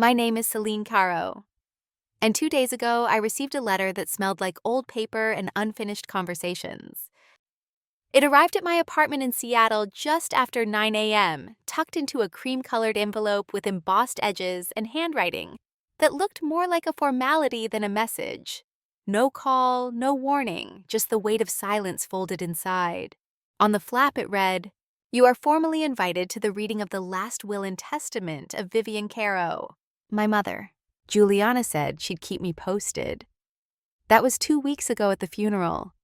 My name is Celine Caro, and 2 days ago I received a letter that smelled like old paper and unfinished conversations. It arrived at my apartment in Seattle just after 9 a.m., tucked into a cream-colored envelope with embossed edges and handwriting that looked more like a formality than a message. No call, no warning, just the weight of silence folded inside. On the flap it read, "You are formally invited to the reading of the last will and testament of Vivian Caro, my mother." Juliana said she'd keep me posted. That was 2 weeks ago at the funeral.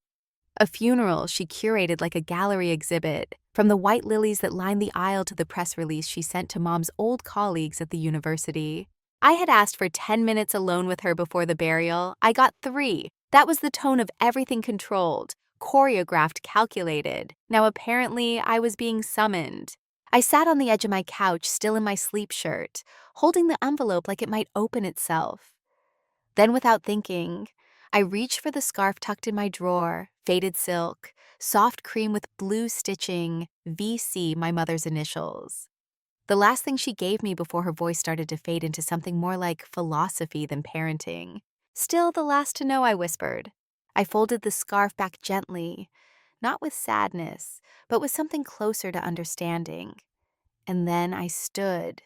A funeral she curated like a gallery exhibit, from the white lilies that lined the aisle to the press release she sent to Mom's old colleagues at the university. I had asked for 10 minutes alone with her before the burial. I got 3. That was the tone of everything controlled, choreographed, calculated. Now apparently I was being summoned. I sat on the edge of my couch, still in my sleep shirt, holding the envelope like it might open itself. Then without thinking, I reached for the scarf tucked in my drawer, faded silk, soft cream with blue stitching, VC, my mother's initials. The last thing she gave me before her voice started to fade into something more like philosophy than parenting. "Still the last to know," I whispered. I folded the scarf back gently, not with sadness, but with something closer to understanding. And then I stood.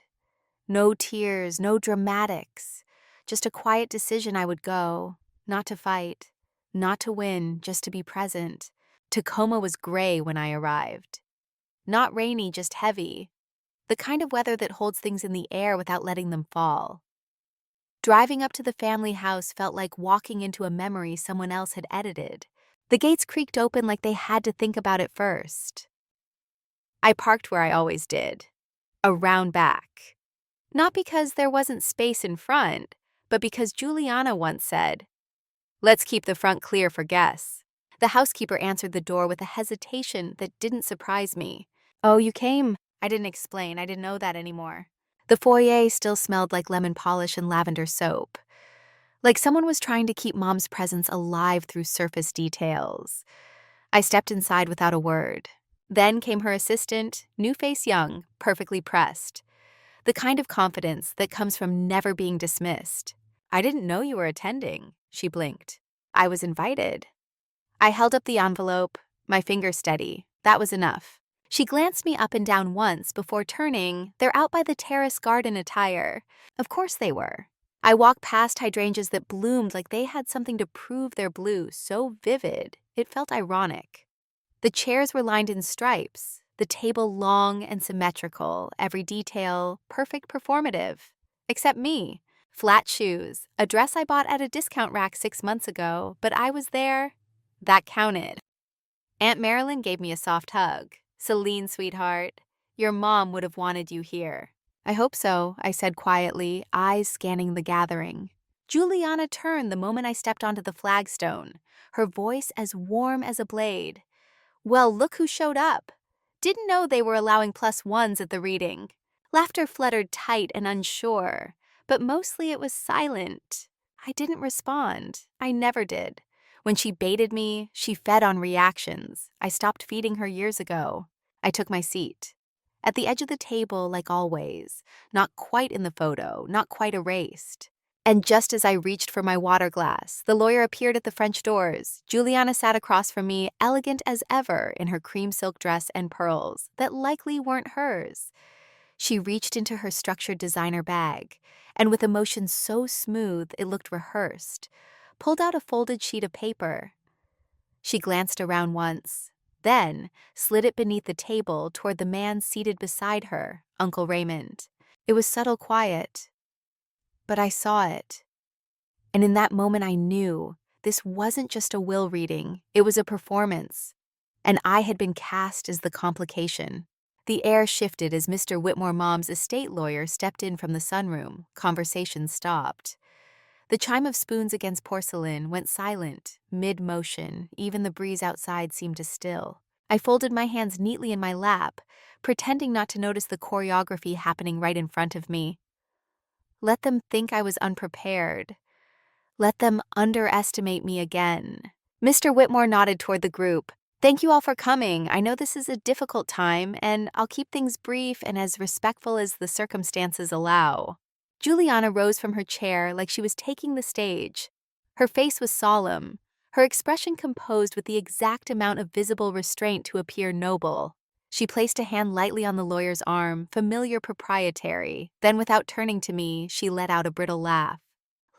No tears, no dramatics, just a quiet decision I would go. Not to fight, not to win, just to be present. Tacoma was gray when I arrived. Not rainy, just heavy. The kind of weather that holds things in the air without letting them fall. Driving up to the family house felt like walking into a memory someone else had edited. The gates creaked open like they had to think about it first. I parked where I always did, around back. Not because there wasn't space in front, but because Juliana once said, "Let's keep the front clear for guests." The housekeeper answered the door with a hesitation that didn't surprise me. "Oh, you came?" I didn't explain. I didn't know that anymore. The foyer still smelled like lemon polish and lavender soap. Like someone was trying to keep Mom's presence alive through surface details. I stepped inside without a word. Then came her assistant, new face young, perfectly pressed. The kind of confidence that comes from never being dismissed. "I didn't know you were attending," she blinked. "I was invited." I held up the envelope, my finger steady. That was enough. She glanced me up and down once before turning. "They're out by the terrace garden attire." Of course they were. I walked past hydrangeas that bloomed like they had something to prove their blue, so vivid, it felt ironic. The chairs were lined in stripes, the table long and symmetrical, every detail perfect, performative. Except me. Flat shoes, a dress I bought at a discount rack 6 months ago, but I was there. That counted. Aunt Marilyn gave me a soft hug. "Celine, sweetheart, your mom would have wanted you here." "I hope so," I said quietly, eyes scanning the gathering. Juliana turned the moment I stepped onto the flagstone, her voice as warm as a blade. "Well, look who showed up. Didn't know they were allowing +1s at the reading." Laughter fluttered tight and unsure, but mostly it was silent. I didn't respond. I never did. When she baited me, she fed on reactions. I stopped feeding her years ago. I took my seat. At the edge of the table, like always, not quite in the photo, not quite erased. And just as I reached for my water glass, the lawyer appeared at the French doors. Juliana sat across from me, elegant as ever, in her cream silk dress and pearls that likely weren't hers. She reached into her structured designer bag, and with emotion so smooth it looked rehearsed, pulled out a folded sheet of paper. She glanced around once, then slid it beneath the table toward the man seated beside her, Uncle Raymond. It was subtle quiet, but I saw it. And in that moment I knew this wasn't just a will reading, it was a performance. And I had been cast as the complication. The air shifted as Mr. Whitmore Mom's estate lawyer stepped in from the sunroom. Conversation stopped. The chime of spoons against porcelain went silent, mid-motion. Even the breeze outside seemed to still. I folded my hands neatly in my lap, pretending not to notice the choreography happening right in front of me. Let them think I was unprepared. Let them underestimate me again. Mr. Whitmore nodded toward the group. "Thank you all for coming. I know this is a difficult time, and I'll keep things brief and as respectful as the circumstances allow." Juliana rose from her chair like she was taking the stage. Her face was solemn, her expression composed with the exact amount of visible restraint to appear noble. She placed a hand lightly on the lawyer's arm, familiar proprietary. Then, without turning to me, she let out a brittle laugh.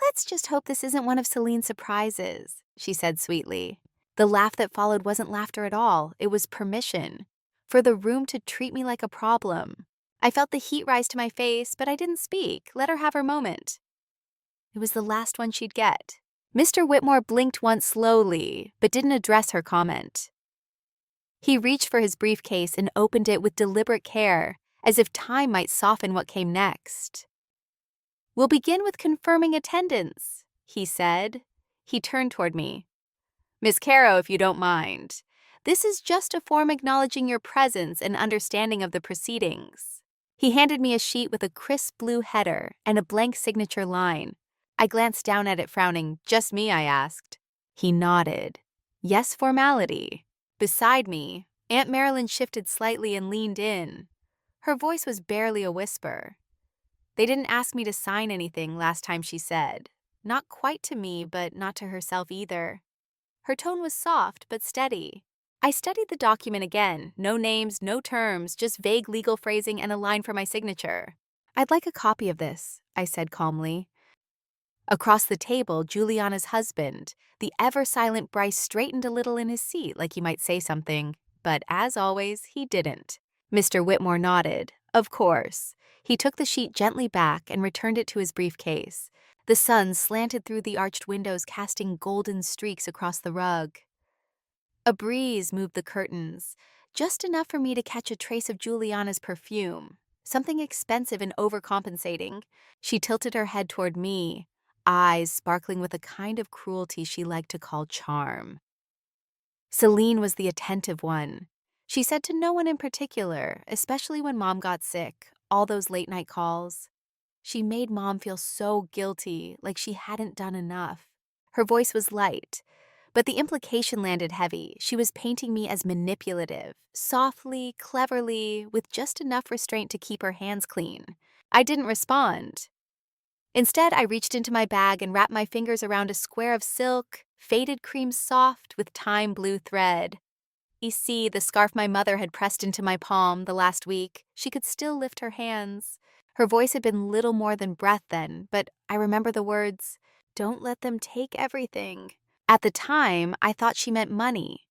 "Let's just hope this isn't one of Celine's surprises," she said sweetly. The laugh that followed wasn't laughter at all, it was permission. For the room to treat me like a problem. I felt the heat rise to my face, but I didn't speak, let her have her moment. It was the last one she'd get. Mr. Whitmore blinked once slowly, but didn't address her comment. He reached for his briefcase and opened it with deliberate care, as if time might soften what came next. "We'll begin with confirming attendance," he said. He turned toward me. "Miss Caro, if you don't mind. This is just a form acknowledging your presence and understanding of the proceedings." He handed me a sheet with a crisp blue header and a blank signature line. I glanced down at it, frowning. "Just me?" I asked. He nodded. "Yes, formality." Beside me, Aunt Marilyn shifted slightly and leaned in. Her voice was barely a whisper. "They didn't ask me to sign anything last time," she said. Not quite to me, but not to herself either. Her tone was soft but steady. I studied the document again. No names, no terms, just vague legal phrasing and a line for my signature. "I'd like a copy of this," I said calmly. Across the table, Juliana's husband, the ever-silent Bryce, straightened a little in his seat like he might say something, but as always, he didn't. Mr. Whitmore nodded. Of course. He took the sheet gently back and returned it to his briefcase. The sun slanted through the arched windows, casting golden streaks across the rug. A breeze moved the curtains, just enough for me to catch a trace of Juliana's perfume, something expensive and overcompensating. She tilted her head toward me, eyes sparkling with a kind of cruelty she liked to call charm. Celine was the attentive one. She said to no one in particular, especially when Mom got sick, all those late-night calls. She made Mom feel so guilty, like she hadn't done enough. Her voice was light, but the implication landed heavy. She was painting me as manipulative, softly, cleverly, with just enough restraint to keep her hands clean. I didn't respond. Instead, I reached into my bag and wrapped my fingers around a square of silk, faded cream soft with time blue thread. You see, the scarf my mother had pressed into my palm the last week, she could still lift her hands. Her voice had been little more than breath then, but I remember the words, "Don't let them take everything." At the time, I thought she meant money.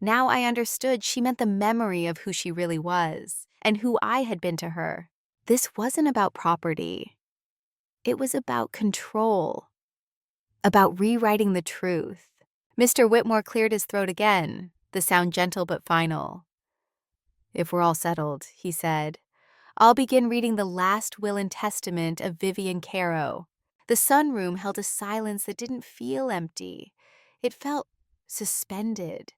Now I understood she meant the memory of who she really was, and who I had been to her. This wasn't about property. It was about control. About rewriting the truth. Mr. Whitmore cleared his throat again, the sound gentle but final. "If we're all settled," he said, "I'll begin reading the last will and testament of Vivian Caro." The sunroom held a silence that didn't feel empty. It felt suspended,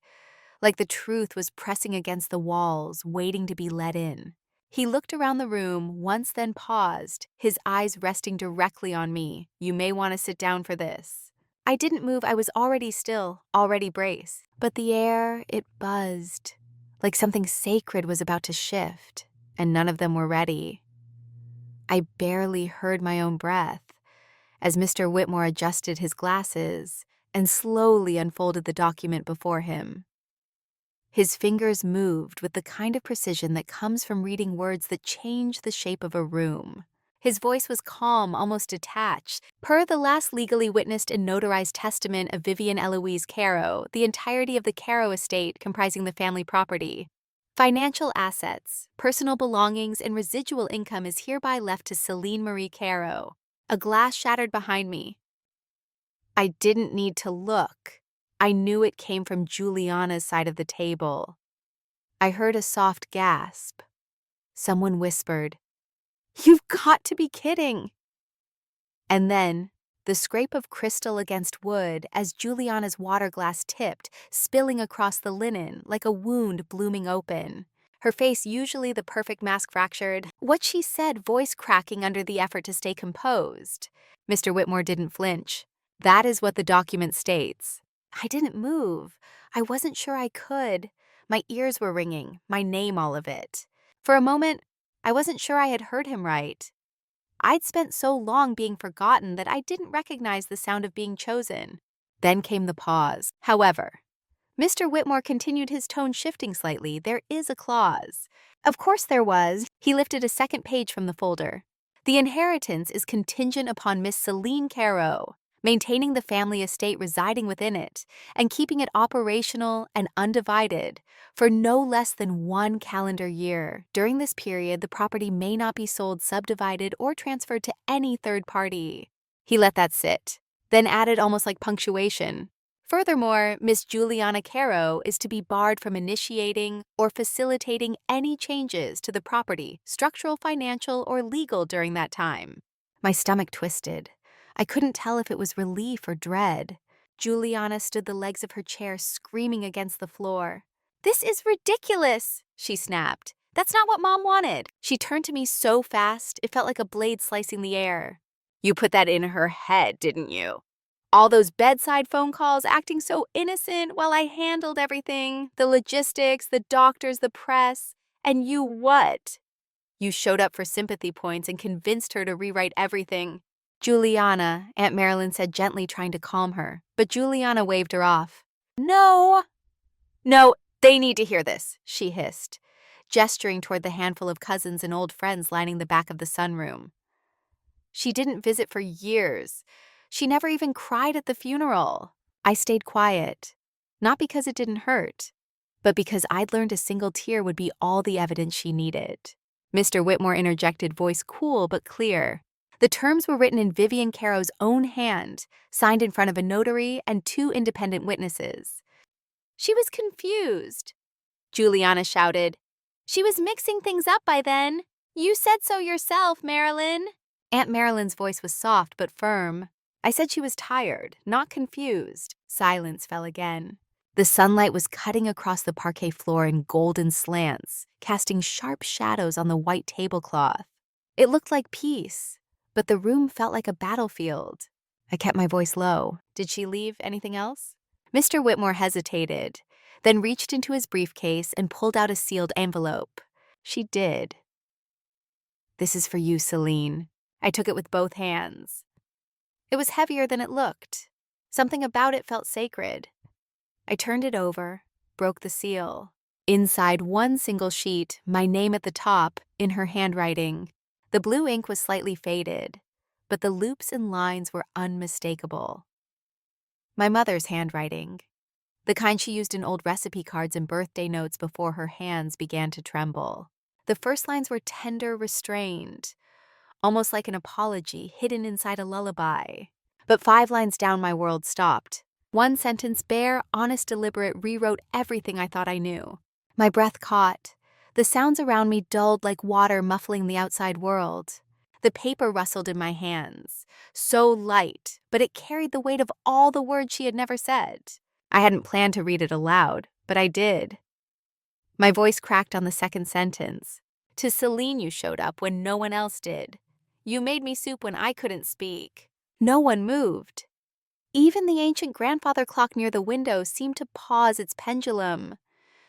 like the truth was pressing against the walls, waiting to be let in. He looked around the room, once then paused, his eyes resting directly on me. "You may want to sit down for this." I didn't move. I was already still, already braced. But the air, it buzzed, like something sacred was about to shift, and none of them were ready. I barely heard my own breath as Mr. Whitmore adjusted his glasses and slowly unfolded the document before him. His fingers moved with the kind of precision that comes from reading words that change the shape of a room. His voice was calm, almost detached. Per the last legally witnessed and notarized testament of Vivian Eloise Caro, the entirety of the Caro estate comprising the family property. Financial assets, personal belongings, and residual income is hereby left to Celine Marie Caro. A glass shattered behind me. I didn't need to look. I knew it came from Juliana's side of the table. I heard a soft gasp. Someone whispered, "You've got to be kidding." And then, the scrape of crystal against wood as Juliana's water glass tipped, spilling across the linen like a wound blooming open. Her face, usually the perfect mask, fractured. What she said, voice cracking under the effort to stay composed. Mr. Whitmore didn't flinch. "That is what the document states." I didn't move. I wasn't sure I could. My ears were ringing, my name, all of it. For a moment, I wasn't sure I had heard him right. I'd spent so long being forgotten that I didn't recognize the sound of being chosen. Then came the pause. However, Mr. Whitmore continued, his tone shifting slightly. There is a clause. Of course there was. He lifted a second page from the folder. The inheritance is contingent upon Miss Celine Caro maintaining the family estate residing within it and keeping it operational and undivided for no less than 1 calendar year. During this period, the property may not be sold, subdivided, or transferred to any third party. He let that sit, then added almost like punctuation. Furthermore, Miss Juliana Caro is to be barred from initiating or facilitating any changes to the property, structural, financial, or legal during that time. My stomach twisted. I couldn't tell if it was relief or dread. Juliana stood the legs of her chair, screaming against the floor. "This is ridiculous," she snapped. "That's not what Mom wanted." She turned to me so fast, it felt like a blade slicing the air. "You put that in her head, didn't you? All those bedside phone calls, acting so innocent while I handled everything, the logistics, the doctors, the press. And you what? You showed up for sympathy points and convinced her to rewrite everything." "Juliana," Aunt Marilyn said gently, trying to calm her, but Juliana waved her off. "No, they need to hear this," she hissed, gesturing toward the handful of cousins and old friends lining the back of the sunroom. "She didn't visit for years. She never even cried at the funeral." I stayed quiet, not because it didn't hurt, but because I'd learned a single tear would be all the evidence she needed. Mr. Whitmore interjected, voice cool but clear. The terms were written in Vivian Caro's own hand, signed in front of a notary and 2 independent witnesses. "She was confused," Juliana shouted. "She was mixing things up by then. You said so yourself, Marilyn." Aunt Marilyn's voice was soft but firm. "I said she was tired, not confused." Silence fell again. The sunlight was cutting across the parquet floor in golden slants, casting sharp shadows on the white tablecloth. It looked like peace, but the room felt like a battlefield. I kept my voice low. "Did she leave anything else?" Mr. Whitmore hesitated, then reached into his briefcase and pulled out a sealed envelope. "She did. This is for you, Celine." I took it with both hands. It was heavier than it looked. Something about it felt sacred. I turned it over, broke the seal. Inside one single sheet, my name at the top, in her handwriting. The blue ink was slightly faded, but the loops and lines were unmistakable. My mother's handwriting, the kind she used in old recipe cards and birthday notes before her hands began to tremble. The first lines were tender, restrained, almost like an apology hidden inside a lullaby. But 5 lines down, my world stopped. One sentence, bare, honest, deliberate, rewrote everything I thought I knew. My breath caught. The sounds around me dulled like water muffling the outside world. The paper rustled in my hands, so light, but it carried the weight of all the words she had never said. I hadn't planned to read it aloud, but I did. My voice cracked on the second sentence. "To Celine you showed up when no one else did. You made me soup when I couldn't speak." No one moved. Even the ancient grandfather clock near the window seemed to pause its pendulum.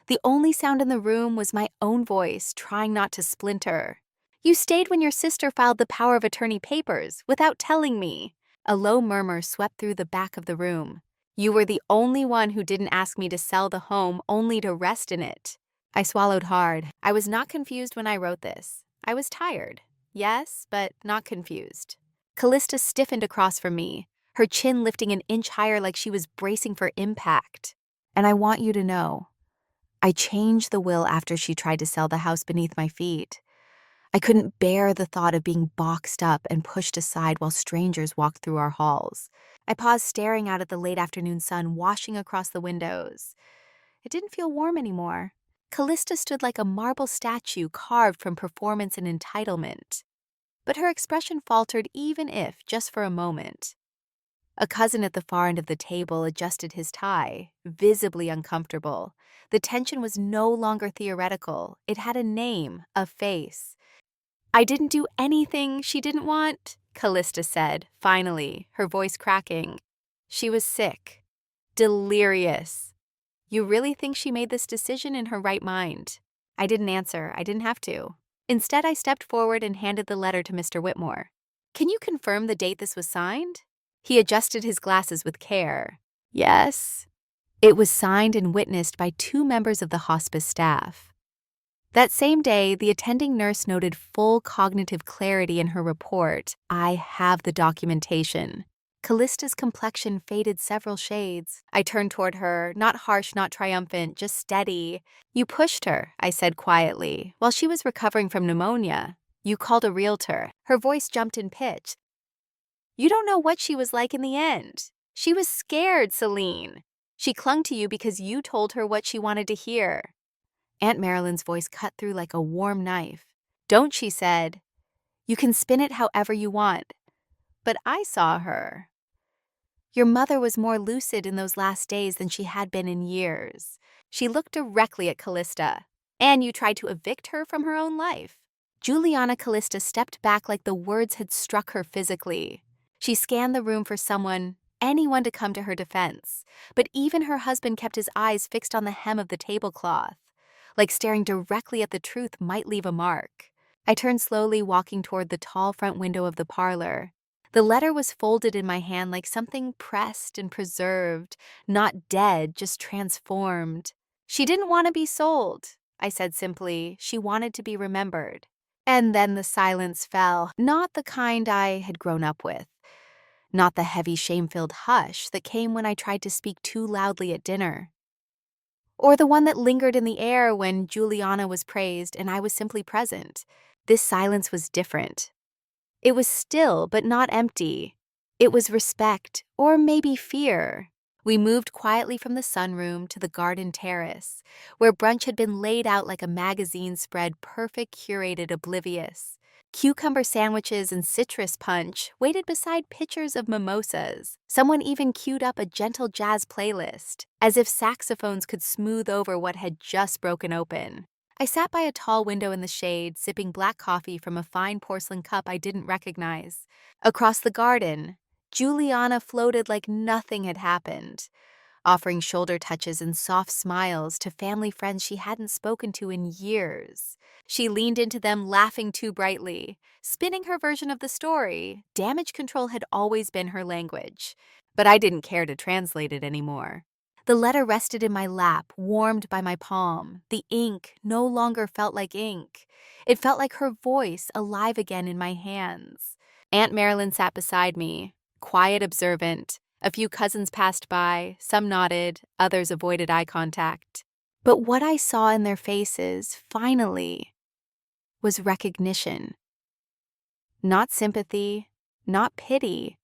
The only sound in the room was my own voice, trying not to splinter. "You stayed when your sister filed the power of attorney papers, without telling me." A low murmur swept through the back of the room. "You were the only one who didn't ask me to sell the home only to rest in it." I swallowed hard. I was not confused when I wrote this. I was tired. Yes, but not confused. Callista stiffened across from me, her chin lifting an inch higher like she was bracing for impact. "And I want you to know, I changed the will after she tried to sell the house beneath my feet. I couldn't bear the thought of being boxed up and pushed aside while strangers walked through our halls." I paused, staring out at the late afternoon sun washing across the windows. It didn't feel warm anymore. Callista stood like a marble statue carved from performance and entitlement. But her expression faltered, even if just for a moment. A cousin at the far end of the table adjusted his tie, visibly uncomfortable. The tension was no longer theoretical. It had a name, a face. "I didn't do anything she didn't want," Callista said, finally, her voice cracking. "She was sick. Delirious. You really think she made this decision in her right mind?" I didn't answer. I didn't have to. Instead, I stepped forward and handed the letter to Mr. Whitmore. Can you confirm the date this was signed? He adjusted his glasses with care. Yes. It was signed and witnessed by 2 members of the hospice staff. That same day, the attending nurse noted full cognitive clarity in her report. I have the documentation. Callista's complexion faded several shades. I turned toward her, not harsh, not triumphant, just steady. You pushed her, I said quietly, while she was recovering from pneumonia. You called a realtor. Her voice jumped in pitch. You don't know what she was like in the end. She was scared, Celine. She clung to you because you told her what she wanted to hear. Aunt Marilyn's voice cut through like a warm knife. Don't, she said. You can spin it however you want. But I saw her. Your mother was more lucid in those last days than she had been in years. She looked directly at Callista. And you tried to evict her from her own life. Juliana Callista stepped back like the words had struck her physically. She scanned the room for anyone to come to her defense. But even her husband kept his eyes fixed on the hem of the tablecloth. Like staring directly at the truth might leave a mark. I turned slowly, walking toward the tall front window of the parlor. The letter was folded in my hand like something pressed and preserved, not dead, just transformed. She didn't want to be sold, I said simply. She wanted to be remembered. And then the silence fell, not the kind I had grown up with. Not the heavy, shame-filled hush that came when I tried to speak too loudly at dinner. Or the one that lingered in the air when Juliana was praised and I was simply present. This silence was different. It was still, but not empty. It was respect, or maybe fear. We moved quietly from the sunroom to the garden terrace, where brunch had been laid out like a magazine spread, perfect, curated, oblivious. Cucumber sandwiches and citrus punch waited beside pitchers of mimosas. Someone even queued up a gentle jazz playlist, as if saxophones could smooth over what had just broken open. I sat by a tall window in the shade, sipping black coffee from a fine porcelain cup I didn't recognize. Across the garden, Juliana floated like nothing had happened, offering shoulder touches and soft smiles to family friends she hadn't spoken to in years. She leaned into them, laughing too brightly, spinning her version of the story. Damage control had always been her language, but I didn't care to translate it anymore. The letter rested in my lap, warmed by my palm. The ink no longer felt like ink. It felt like her voice, alive again in my hands. Aunt Marilyn sat beside me, quiet, observant. A few cousins passed by, some nodded, others avoided eye contact. But what I saw in their faces, finally, was recognition. Not sympathy, not pity,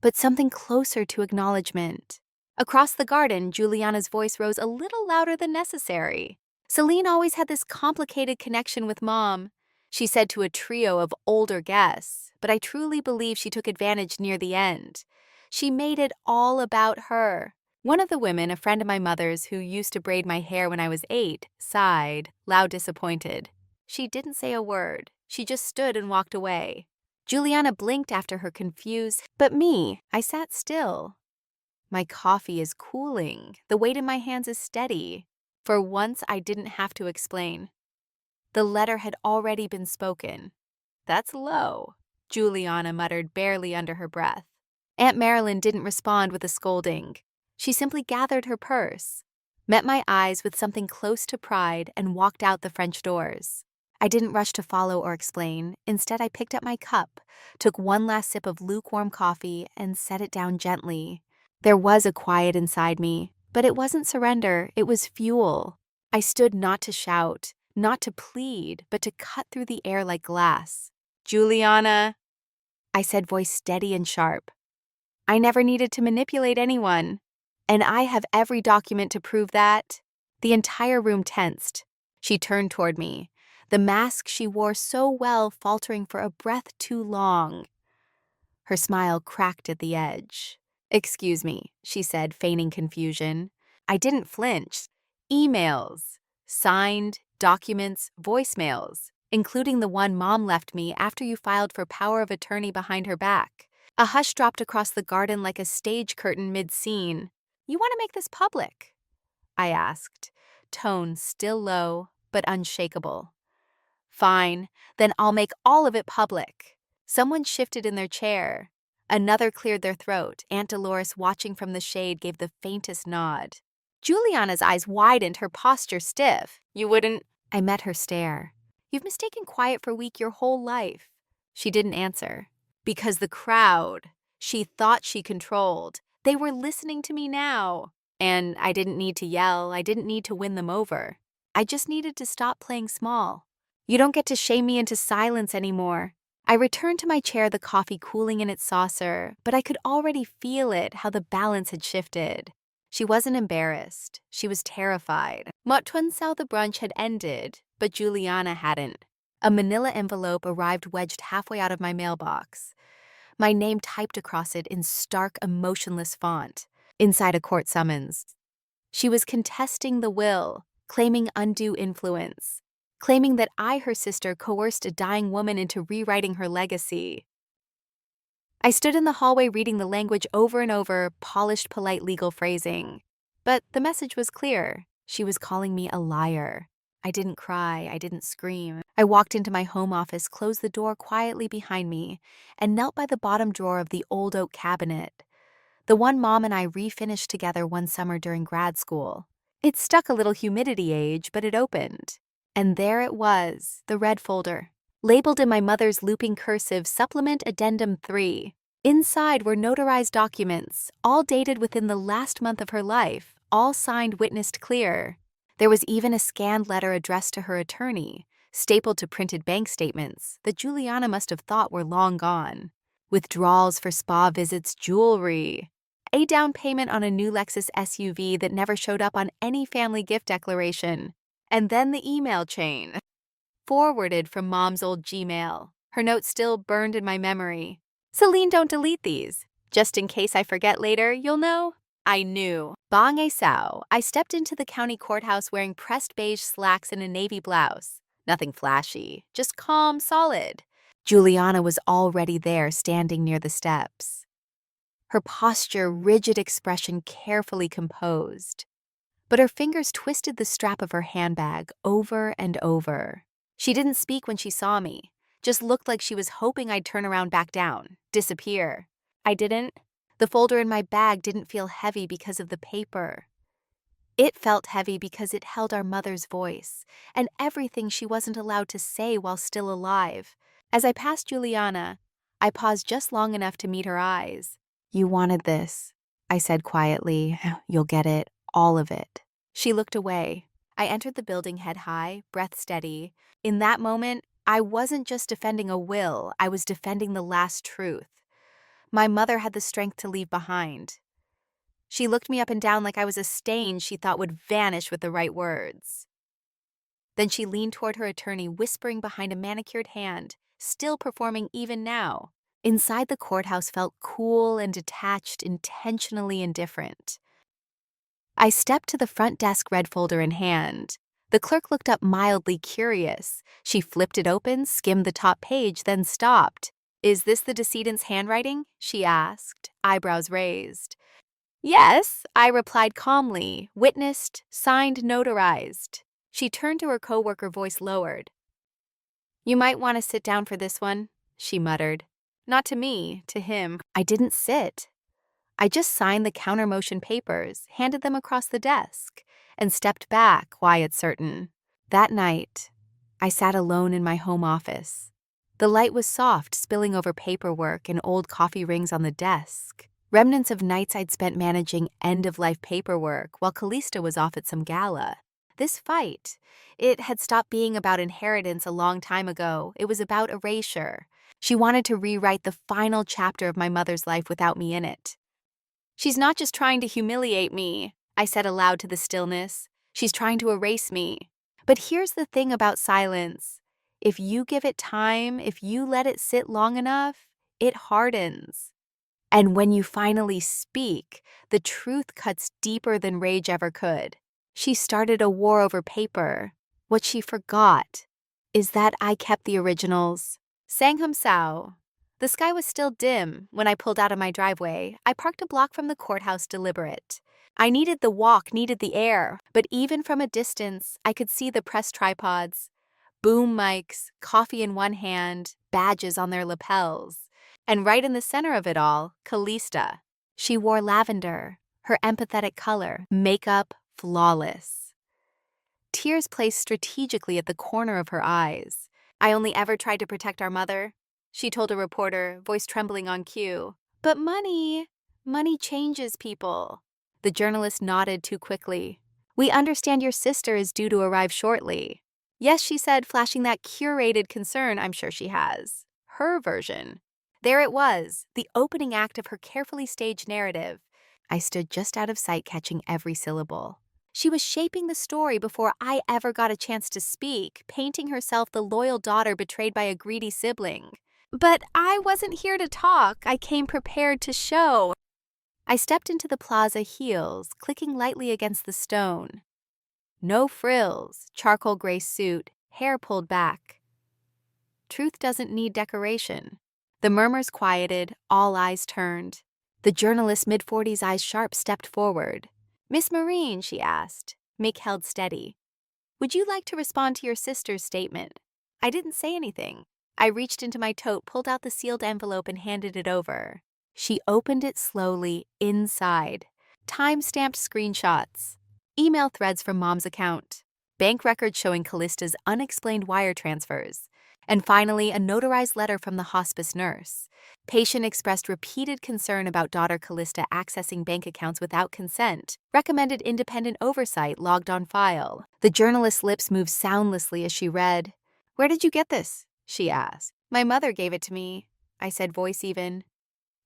but something closer to acknowledgement. Across the garden, Juliana's voice rose a little louder than necessary. Celine always had this complicated connection with Mom, she said to a trio of older guests, but I truly believe she took advantage near the end. She made it all about her. One of the women, a friend of my mother's who used to braid my hair when I was 8, sighed, loud disappointed. She didn't say a word. She just stood and walked away. Juliana blinked after her confused, but me, I sat still. My coffee is cooling. The weight in my hands is steady. For once, I didn't have to explain. The letter had already been spoken. That's low, Juliana muttered barely under her breath. Aunt Marilyn didn't respond with a scolding. She simply gathered her purse, met my eyes with something close to pride, and walked out the French doors. I didn't rush to follow or explain. Instead, I picked up my cup, took one last sip of lukewarm coffee, and set it down gently. There was a quiet inside me, but it wasn't surrender, it was fuel. I stood not to shout, not to plead, but to cut through the air like glass. Juliana, I said, voice steady and sharp. I never needed to manipulate anyone, and I have every document to prove that. The entire room tensed. She turned toward me, the mask she wore so well faltering for a breath too long. Her smile cracked at the edge. Excuse me, she said, feigning confusion. I didn't flinch. Emails, signed, documents, voicemails, including the one Mom left me after you filed for power of attorney behind her back. A hush dropped across the garden like a stage curtain mid-scene. You want to make this public? I asked, tone still low, but unshakable. Fine, then I'll make all of it public. Someone shifted in their chair. Another cleared their throat. Aunt Dolores, watching from the shade, gave the faintest nod. Juliana's eyes widened, her posture stiff. "You wouldn't—" I met her stare. "You've mistaken quiet for weak your whole life." She didn't answer. Because the crowd, she thought she controlled, they were listening to me now. And I didn't need to yell, I didn't need to win them over. I just needed to stop playing small. "You don't get to shame me into silence anymore." I returned to my chair, the coffee cooling in its saucer, but I could already feel it, how the balance had shifted. She wasn't embarrassed. She was terrified. Motun saw the brunch had ended, but Juliana hadn't. A manila envelope arrived wedged halfway out of my mailbox. My name typed across it in stark, emotionless font, inside a court summons. She was contesting the will, claiming undue influence, claiming that I, her sister, coerced a dying woman into rewriting her legacy. I stood in the hallway reading the language over and over, polished, polite legal phrasing. But the message was clear. She was calling me a liar. I didn't cry, I didn't scream. I walked into my home office, closed the door quietly behind me, and knelt by the bottom drawer of the old oak cabinet, the one Mom and I refinished together one summer during grad school. It stuck a little humidity age, but it opened. And there it was, the red folder, labeled in my mother's looping cursive Supplement Addendum 3. Inside were notarized documents, all dated within the last month of her life, all signed witnessed clear. There was even a scanned letter addressed to her attorney, stapled to printed bank statements that Juliana must have thought were long gone. Withdrawals for spa visits, jewelry, a down payment on a new Lexus SUV that never showed up on any family gift declaration, and then the email chain. Forwarded from Mom's old Gmail. Her note still burned in my memory. "Celine, don't delete these. Just in case I forget later, you'll know." I knew. Bang a sao, I stepped into the county courthouse wearing pressed beige slacks and a navy blouse. Nothing flashy, just calm, solid. Juliana was already there, standing near the steps. Her posture, rigid expression, carefully composed. But her fingers twisted the strap of her handbag over and over. She didn't speak when she saw me, just looked like she was hoping I'd turn around, back down, disappear. I didn't. The folder in my bag didn't feel heavy because of the paper. It felt heavy because it held our mother's voice and everything she wasn't allowed to say while still alive. As I passed Juliana, I paused just long enough to meet her eyes. "You wanted this," I said quietly. "You'll get it, all of it." She looked away. I entered the building head high, breath steady. In that moment, I wasn't just defending a will, I was defending the last truth. My mother had the strength to leave behind. She looked me up and down like I was a stain she thought would vanish with the right words. Then she leaned toward her attorney, whispering behind a manicured hand, still performing even now. Inside, the courthouse felt cool and detached, intentionally indifferent. I stepped to the front desk, red folder in hand. The clerk looked up, mildly curious. She flipped it open, skimmed the top page, then stopped. "Is this the decedent's handwriting?" she asked, eyebrows raised. "Yes," I replied calmly. "Witnessed, signed, notarized." She turned to her coworker, voice lowered. "You might want to sit down for this one," she muttered. Not to me, to him. I didn't sit. I just signed the counter-motion papers, handed them across the desk, and stepped back, quiet certain. That night, I sat alone in my home office. The light was soft, spilling over paperwork and old coffee rings on the desk, remnants of nights I'd spent managing end-of-life paperwork while Callista was off at some gala. This fight, it had stopped being about inheritance a long time ago. It was about erasure. She wanted to rewrite the final chapter of my mother's life without me in it. "She's not just trying to humiliate me," I said aloud to the stillness. "She's trying to erase me." But here's the thing about silence. If you give it time, if you let it sit long enough, it hardens. And when you finally speak, the truth cuts deeper than rage ever could. She started a war over paper. What she forgot is that I kept the originals. Sangham Sao. The sky was still dim when I pulled out of my driveway. I parked a block from the courthouse, deliberate. I needed the walk, needed the air, but even from a distance, I could see the press tripods. Boom mics, coffee in one hand, badges on their lapels. And right in the center of it all, Callista. She wore lavender, her empathetic color, makeup flawless. Tears placed strategically at the corner of her eyes. "I only ever tried to protect our mother," she told a reporter, voice trembling on cue. "But money changes people." The journalist nodded too quickly. "We understand your sister is due to arrive shortly." "Yes," she said, flashing that curated concern I'm sure she has. Her version. There it was, the opening act of her carefully staged narrative. I stood just out of sight, catching every syllable. She was shaping the story before I ever got a chance to speak, painting herself the loyal daughter betrayed by a greedy sibling. But I wasn't here to talk. I came prepared to show. I stepped into the plaza, heels clicking lightly against the stone. No frills, charcoal gray suit, hair pulled back. Truth doesn't need decoration. The murmurs quieted, all eyes turned. The journalist, mid-40s, eyes sharp, stepped forward. "Miss Marine," she asked. Mick held steady. "Would you like to respond to your sister's statement?" I didn't say anything. I reached into my tote, pulled out the sealed envelope, and handed it over. She opened it slowly. Inside, time-stamped screenshots, email threads from Mom's account, bank records showing Callista's unexplained wire transfers, and finally a notarized letter from the hospice nurse. Patient expressed repeated concern about daughter Callista accessing bank accounts without consent, recommended independent oversight logged on file. The journalist's lips moved soundlessly as she read. "Where did you get this?" she asked. "My mother gave it to me," I said, voice even.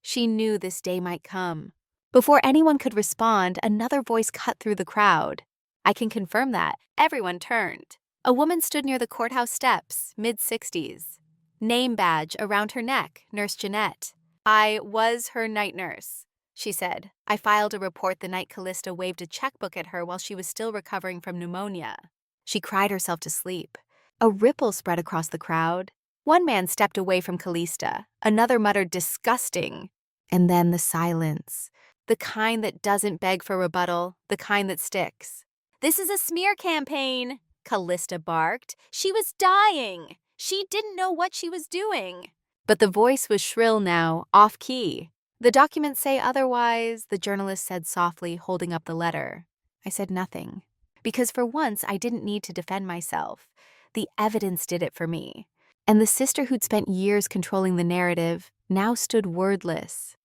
She knew this day might come. Before anyone could respond, another voice cut through the crowd. "I can confirm that." Everyone turned. A woman stood near the courthouse steps, mid-60s. Name badge around her neck, Nurse Jeanette. "I was her night nurse," she said. I filed a report the night Callista waved a checkbook at her while she was still recovering from pneumonia. She cried herself to sleep. A ripple spread across the crowd. One man stepped away from Callista. Another muttered, "Disgusting." And then the silence. The kind that doesn't beg for rebuttal, the kind that sticks. "This is a smear campaign," Callista barked. "She was dying. She didn't know what she was doing." But the voice was shrill now, off-key. "The documents say otherwise," the journalist said softly, holding up the letter. I said nothing, because for once I didn't need to defend myself. The evidence did it for me. And the sister who'd spent years controlling the narrative now stood wordless.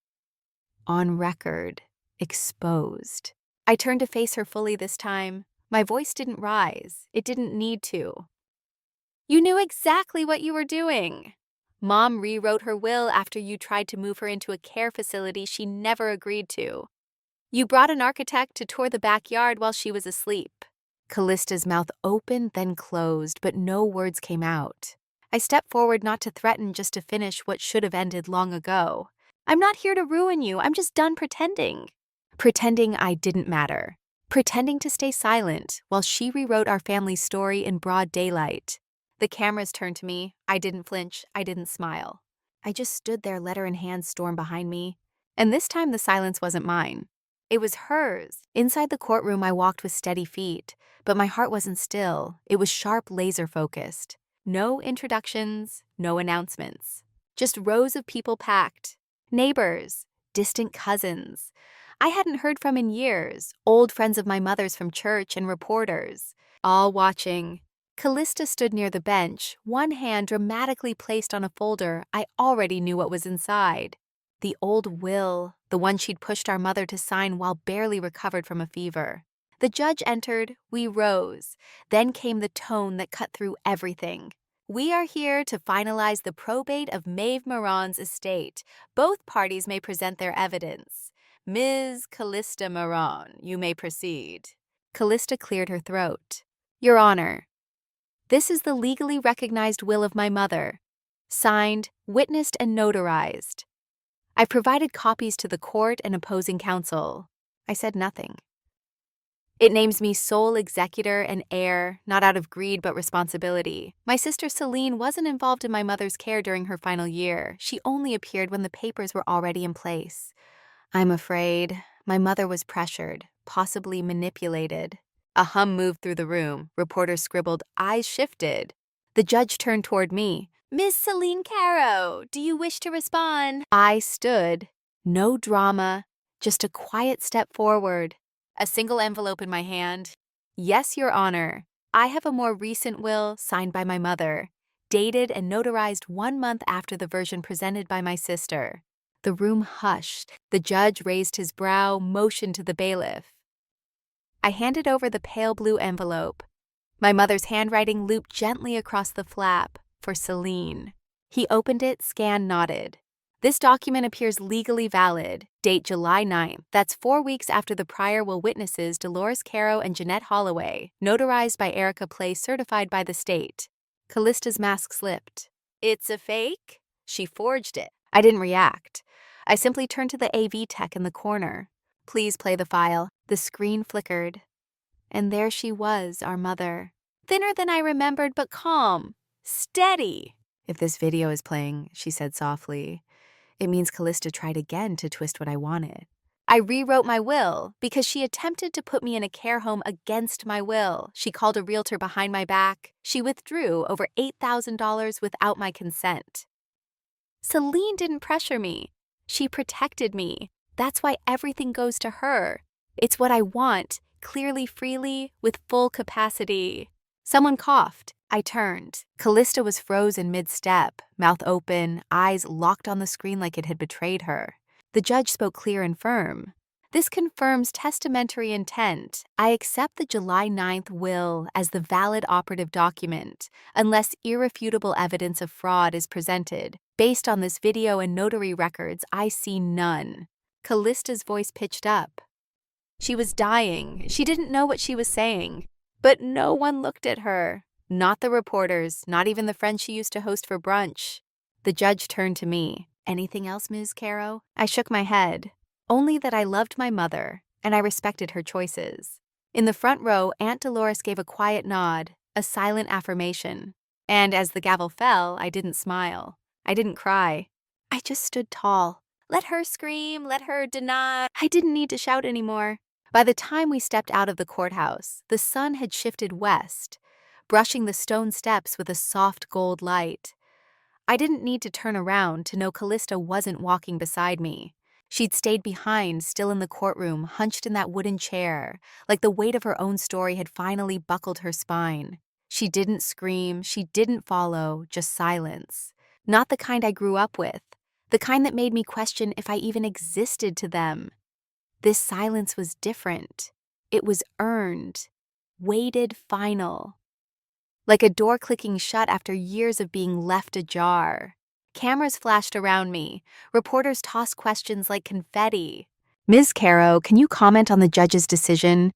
On record, exposed. I turned to face her fully this time. My voice didn't rise. It didn't need to. "You knew exactly what you were doing. Mom rewrote her will after you tried to move her into a care facility she never agreed to. You brought an architect to tour the backyard while she was asleep." Callista's mouth opened, then closed, but no words came out. I stepped forward, not to threaten, just to finish what should have ended long ago. "I'm not here to ruin you. I'm just done pretending." Pretending I didn't matter. Pretending to stay silent while she rewrote our family's story in broad daylight. The cameras turned to me. I didn't flinch. I didn't smile. I just stood there, letter in hand, storm behind me. And this time the silence wasn't mine. It was hers. Inside the courtroom, I walked with steady feet, but my heart wasn't still. It was sharp, laser-focused. No introductions, no announcements. Just rows of people packed. Neighbors, distant cousins I hadn't heard from in years, old friends of my mother's from church, and reporters, all watching. Callista stood near the bench, one hand dramatically placed on a folder. I already knew what was inside. The old will, the one she'd pushed our mother to sign while barely recovered from a fever. The judge entered, we rose. Then came the tone that cut through everything. "We are here to finalize the probate of Maeve Moran's estate. Both parties may present their evidence. Ms. Callista Moran, you may proceed." Callista cleared her throat. "Your Honor, this is the legally recognized will of my mother. Signed, witnessed, and notarized. I provided copies to the court and opposing counsel." I said nothing. "It names me sole executor and heir, not out of greed but responsibility. My sister Celine wasn't involved in my mother's care during her final year. She only appeared when the papers were already in place. I'm afraid my mother was pressured, possibly manipulated." A hum moved through the room. Reporters scribbled, "Eyes shifted." The judge turned toward me. "Miss Celine Caro, do you wish to respond?" I stood. No drama, just a quiet step forward. A single envelope in my hand. "Yes, Your Honor. I have a more recent will signed by my mother, dated and notarized 1 month after the version presented by my sister." The room hushed. The judge raised his brow, motioned to the bailiff. I handed over the pale blue envelope. My mother's handwriting looped gently across the flap for Celine. He opened it, scanned, nodded. "This document appears legally valid. Date July 9th. That's 4 weeks after the prior will witnesses Dolores Caro and Jeanette Holloway, notarized by Erica Place, certified by the state." Callista's mask slipped. "It's a fake?" "She forged it." I didn't react. I simply turned to the AV tech in the corner. "Please play the file." The screen flickered. And there she was, our mother. Thinner than I remembered, but calm. Steady. "If this video is playing," she said softly, "it means Callista tried again to twist what I wanted." I rewrote my will because she attempted to put me in a care home against my will. She called a realtor behind my back. She withdrew over $8,000 without my consent. Celine didn't pressure me. She protected me. That's why everything goes to her. It's what I want, clearly, freely, with full capacity. Someone coughed. I turned. Callista was frozen mid-step, mouth open, eyes locked on the screen like it had betrayed her. The judge spoke clear and firm. "This confirms testamentary intent. I accept the July 9th will as the valid operative document, unless irrefutable evidence of fraud is presented. Based on this video and notary records, I see none." Callista's voice pitched up. She was dying. She didn't know what she was saying. But no one looked at her. Not the reporters, not even the friends she used to host for brunch. The judge turned to me. "Anything else, Ms. Caro?" I shook my head. Only that I loved my mother, and I respected her choices. In the front row, Aunt Dolores gave a quiet nod, a silent affirmation. And as the gavel fell, I didn't smile. I didn't cry. I just stood tall. Let her scream, let her deny. I didn't need to shout anymore. By the time we stepped out of the courthouse, the sun had shifted west, brushing the stone steps with a soft gold light. I didn't need to turn around to know Callista wasn't walking beside me. She'd stayed behind, still in the courtroom, hunched in that wooden chair, like the weight of her own story had finally buckled her spine. She didn't scream, she didn't follow, just silence. Not the kind I grew up with, the kind that made me question if I even existed to them. This silence was different. It was earned, weighted, final. Like a door clicking shut after years of being left ajar. Cameras flashed around me. Reporters tossed questions like confetti. "Ms. Caro, can you comment on the judge's decision?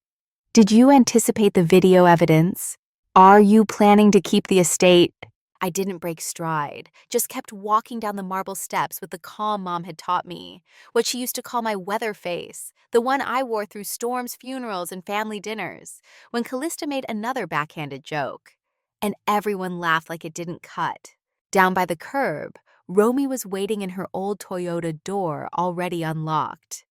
Did you anticipate the video evidence? Are you planning to keep the estate?" I didn't break stride, just kept walking down the marble steps with the calm Mom had taught me, what she used to call my weather face, the one I wore through storms, funerals, and family dinners, when Callista made another backhanded joke. And everyone laughed like it didn't cut. Down by the curb, Romy was waiting in her old Toyota door, already unlocked.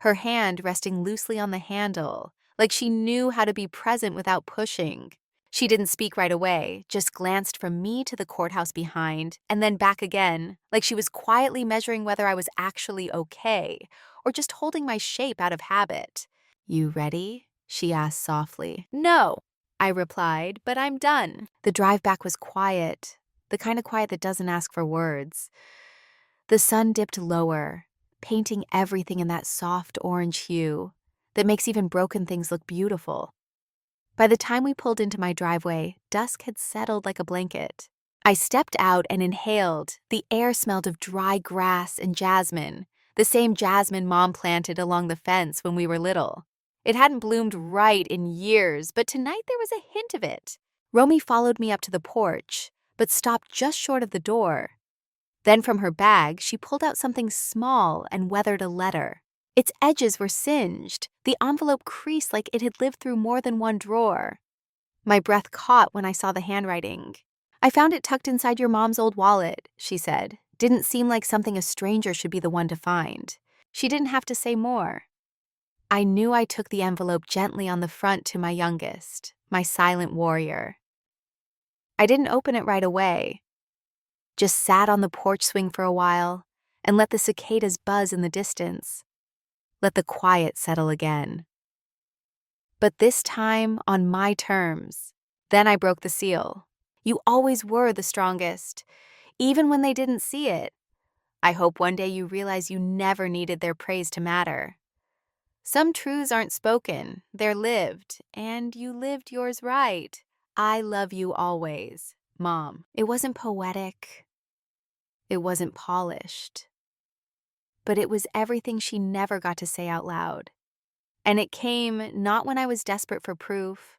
Her hand resting loosely on the handle, like she knew how to be present without pushing. She didn't speak right away, just glanced from me to the courthouse behind, and then back again, like she was quietly measuring whether I was actually okay, or just holding my shape out of habit. "You ready?" she asked softly. "No," I replied, "but I'm done." The drive back was quiet, the kind of quiet that doesn't ask for words. The sun dipped lower, painting everything in that soft orange hue that makes even broken things look beautiful. By the time we pulled into my driveway, dusk had settled like a blanket. I stepped out and inhaled. The air smelled of dry grass and jasmine, the same jasmine Mom planted along the fence when we were little. It hadn't bloomed right in years, but tonight there was a hint of it. Romy followed me up to the porch, but stopped just short of the door. Then from her bag, she pulled out something small and weathered a letter. Its edges were singed, the envelope creased like it had lived through more than one drawer. My breath caught when I saw the handwriting. "I found it tucked inside your mom's old wallet," she said. Didn't seem like something a stranger should be the one to find. She didn't have to say more. I knew I took the envelope gently on the front to my youngest, my silent warrior. I didn't open it right away, just sat on the porch swing for a while and let the cicadas buzz in the distance, let the quiet settle again. But this time on my terms. Then I broke the seal. You always were the strongest, even when they didn't see it. I hope one day you realize you never needed their praise to matter. Some truths aren't spoken, they're lived, and you lived yours right. I love you always, Mom. It wasn't poetic. It wasn't polished. But it was everything she never got to say out loud. And it came not when I was desperate for proof,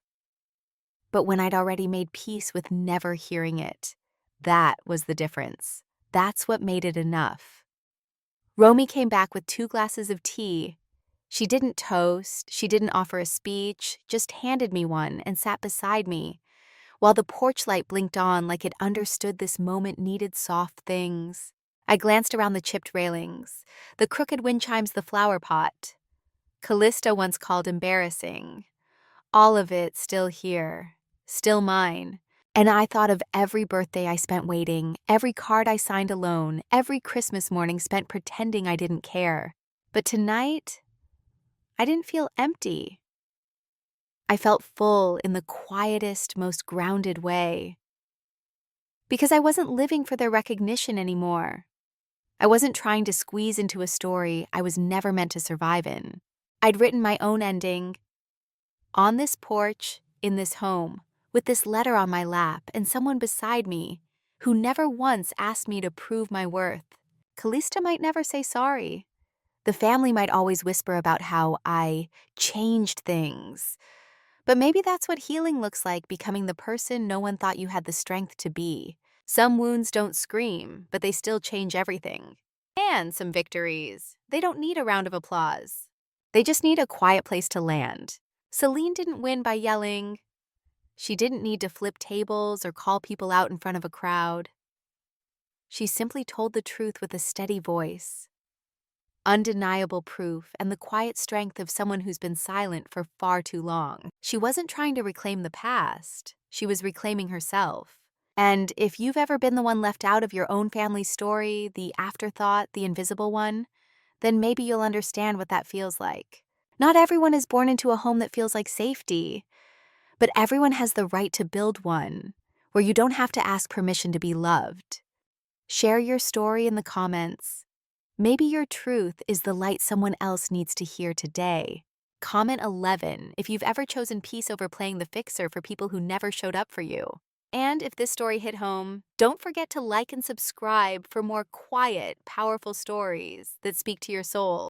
but when I'd already made peace with never hearing it. That was the difference. That's what made it enough. Romy came back with 2 glasses of tea. She didn't toast, she didn't offer a speech, just handed me one and sat beside me, while the porch light blinked on like it understood this moment needed soft things. I glanced around the chipped railings, the crooked wind chimes, the flower pot. Callista once called embarrassing. All of it still here, still mine. And I thought of every birthday I spent waiting, every card I signed alone, every Christmas morning spent pretending I didn't care. But tonight, I didn't feel empty. I felt full in the quietest, most grounded way. Because I wasn't living for their recognition anymore. I wasn't trying to squeeze into a story I was never meant to survive in. I'd written my own ending. On this porch, in this home, with this letter on my lap and someone beside me who never once asked me to prove my worth. Callista might never say sorry. The family might always whisper about how I changed things. But maybe that's what healing looks like, becoming the person no one thought you had the strength to be. Some wounds don't scream, but they still change everything. And some victories. They don't need a round of applause. They just need a quiet place to land. Celine didn't win by yelling. She didn't need to flip tables or call people out in front of a crowd. She simply told the truth with a steady voice. Undeniable proof and the quiet strength of someone who's been silent for far too long. She wasn't trying to reclaim the past. She was reclaiming herself. And if you've ever been the one left out of your own family's story, the afterthought, the invisible one, then maybe you'll understand what that feels like. Not everyone is born into a home that feels like safety, but everyone has the right to build one where you don't have to ask permission to be loved. Share your story in the comments. Maybe your truth is the light someone else needs to hear today. Comment 11 if you've ever chosen peace over playing the fixer for people who never showed up for you. And if this story hit home, don't forget to like and subscribe for more quiet, powerful stories that speak to your soul.